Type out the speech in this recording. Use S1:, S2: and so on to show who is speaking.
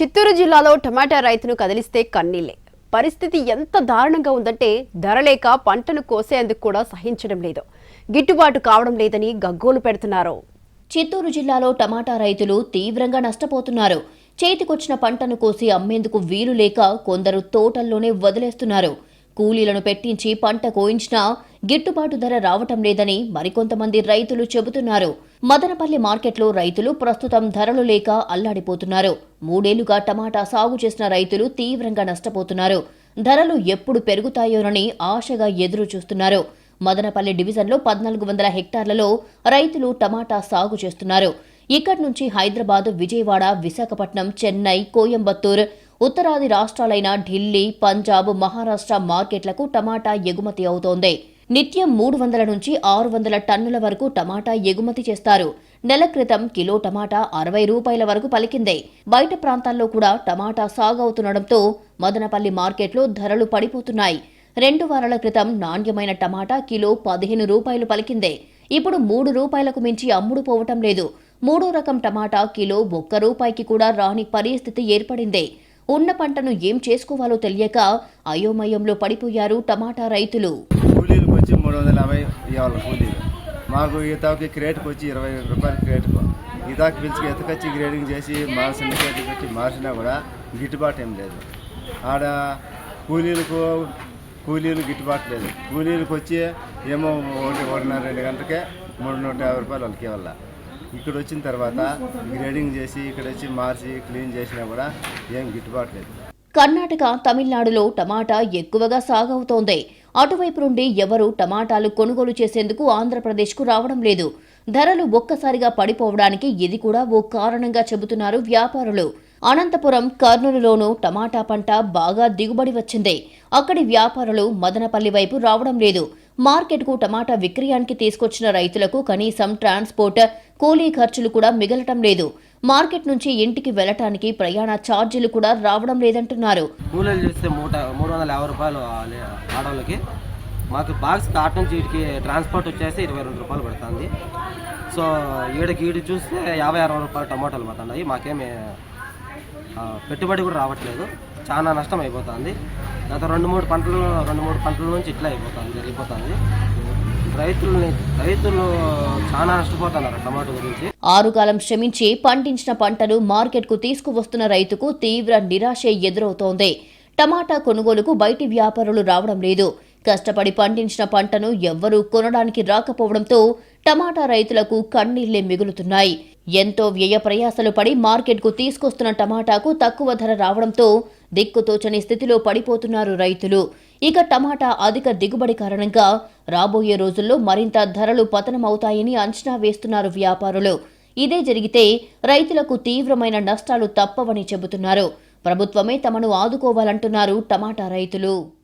S1: చిత్తూరు జిల్లాలో టమాటా రైతును కదిలిస్తే కన్నీళ్లే. పరిస్థితి ఎంత దారుణంగా ఉందంటే ధర లేక పంటను కోసేందుకు కూడా సహించడం లేదు. గిట్టుబాటు కావడం లేదని గగ్గోలు పెడుతున్నారు.
S2: చిత్తూరు జిల్లాలో టమాటా రైతులు తీవ్రంగా నష్టపోతున్నారు. చేతికొచ్చిన పంటను కోసి అమ్మేందుకు వీలు లేక కొందరు తోటల్లోనే వదిలేస్తున్నారు. కూలీలను పెట్టించి పంట కోయించినా గిట్టుబాటు ధర రావటం లేదని మరికొంతమంది రైతులు చెబుతున్నారు. మదనపల్లి మార్కెట్లో రైతులు ప్రస్తుతం ధరలు లేక అల్లాడిపోతున్నారు. 3 ఏళ్లుగా టమాటా సాగు చేసిన రైతులు తీవ్రంగా నష్టపోతున్నారు. ధరలు ఎప్పుడు పెరుగుతాయోనని ఆశగా ఎదురు చూస్తున్నారు. మదనపల్లి డివిజన్లో 1400 హెక్టార్లలో రైతులు టమాటా సాగు చేస్తున్నారు. ఇక్కడి నుంచి హైదరాబాద్, విజయవాడ, విశాఖపట్నం, చెన్నై, కోయంబత్తూర్, ఉత్తరాది రాష్ట్రాలైన ఢిల్లీ, పంజాబ్, మహారాష్ట్ర మార్కెట్లకు టమాటా ఎగుమతి అవుతోంది. నిత్యం 300 నుంచి 600 టన్నుల వరకు టమాటా ఎగుమతి చేస్తారు. నెల క్రితం కిలో టమాటా 60 రూపాయల వరకు పలికింది. బయట ప్రాంతాల్లో కూడా టమాటా సాగు అవుతుండటంతో మదనపల్లి మార్కెట్లో ధరలు పడిపోతున్నాయి. 2 వారాల క్రితం నాణ్యమైన టమాటా కిలో 15 రూపాయలు పలికింది. ఇప్పుడు 3 రూపాయలకు మించి అమ్ముడు పోవటం లేదు. 3వ రకం టమాటా కిలో 1 రూపాయికి కూడా రాని పరిస్థితి ఏర్పడింది. ఉన్న పంటను ఏం చేసుకోవాలో తెలియక అయోమయంలో పడిపోయారు టమాటా రైతులు.
S3: కూలీలకు వచ్చి 350 ఇవ్వాలి కూలీలు. మాకు ఈతాకి క్రేట్కి వచ్చి 20 రూపాయలు క్రేట్కు. ఈతాకి పిలిచి ఎతకొచ్చి గ్రేడింగ్ చేసి మార్చిన క్రేట్ పెట్టి మార్చినా కూడా గిట్టుబాటు ఏం లేదు. ఆడ కూలీలు గిట్టుబాటు లేదు. కూలీలకు వచ్చి ఏమో 1.5-2 గంటకే 350 రూపాయలు వాళ్ళకి ఇవ్వాలి. ఇక్కడ వచ్చిన తర్వాత గ్రేడింగ్ చేసి ఇక్కడ వచ్చి మార్చి క్లీన్ చేసినా కూడా ఏం గిట్టుబాటు లేదు.
S2: కర్ణాటక, తమిళనాడులో టమాటా ఎక్కువగా సాగవుతోంది. అటువైపు నుండి ఎవరూ టమాటాలు కొనుగోలు చేసేందుకు ఆంధ్రప్రదేశ్కు రావడం లేదు. ధరలు ఒక్కసారిగా పడిపోవడానికి ఇది కూడా ఓ కారణంగా చెబుతున్నారు వ్యాపారులు. అనంతపురం, కర్నూలులోనూ టమాటా పంట బాగా దిగుబడి వచ్చింది. అక్కడి వ్యాపారులు మదనపల్లి వైపు రావడం లేదు. మార్కెట్కు టమాటా విక్రయానికి తీసుకొచ్చిన రైతులకు కనీసం ట్రాన్స్పోర్ట్, కూలీ ఖర్చులు కూడా మిగలటం లేదు. మార్కెట్ నుంచి ఇంటికి వెళ్లటానికి ప్రయాణ ఛార్జీలు కూడా రావడం లేదంటున్నారు.
S4: కూలీలు చేస్తే 350 రూపాయలు ఆడవాళ్ళకి. మాకు బాక్స్ కాట్ నుంచి వీటికి ట్రాన్స్పోర్ట్ వచ్చేసి 22 రూపాయలు పడుతుంది. సో ఈడు చూస్తే 50-60 రూపాయలు టమాటాలు పడుతున్నాయి. మాకేమి పెట్టుబడి కూడా రావట్లేదు. చాలా నష్టం అయిపోతుంది. గత 2-3 పంటల నుంచి ఇట్లా జరిగిపోతుంది. రైతులు చాలా నష్టపోతున్నారు టమాటో గురించి.
S2: ఆరుగాలం శ్రమించి పండించిన పంటను మార్కెట్కు తీసుకువస్తున్న రైతుకు తీవ్ర నిరాశ ఎదురవుతోంది. టమాటా కొనుగోలుకు బయటి వ్యాపారులు రావడం లేదు. కష్టపడి పండించిన పంటను ఎవ్వరూ కొనడానికి రాకపోవడంతో టమాటా రైతులకు కన్నీళ్లే మిగులుతున్నాయి. ఎంతో వ్యయ ప్రయాసలు పడి మార్కెట్కు తీసుకొస్తున్న టమాటాకు తక్కువ ధర రావడంతో దిక్కుతోచని స్థితిలో పడిపోతున్నారు రైతులు. ఇక టమాటా అధిక దిగుబడి కారణంగా రాబోయే రోజుల్లో మరింత ధరలు పతనమవుతాయని అంచనా వేస్తున్నారు వ్యాపారులు. ఇదే జరిగితే రైతులకు తీవ్రమైన నష్టాలు తప్పవని చెబుతున్నారు. ప్రభుత్వమే తమను ఆదుకోవాలంటున్నారు టమాటా రైతులు.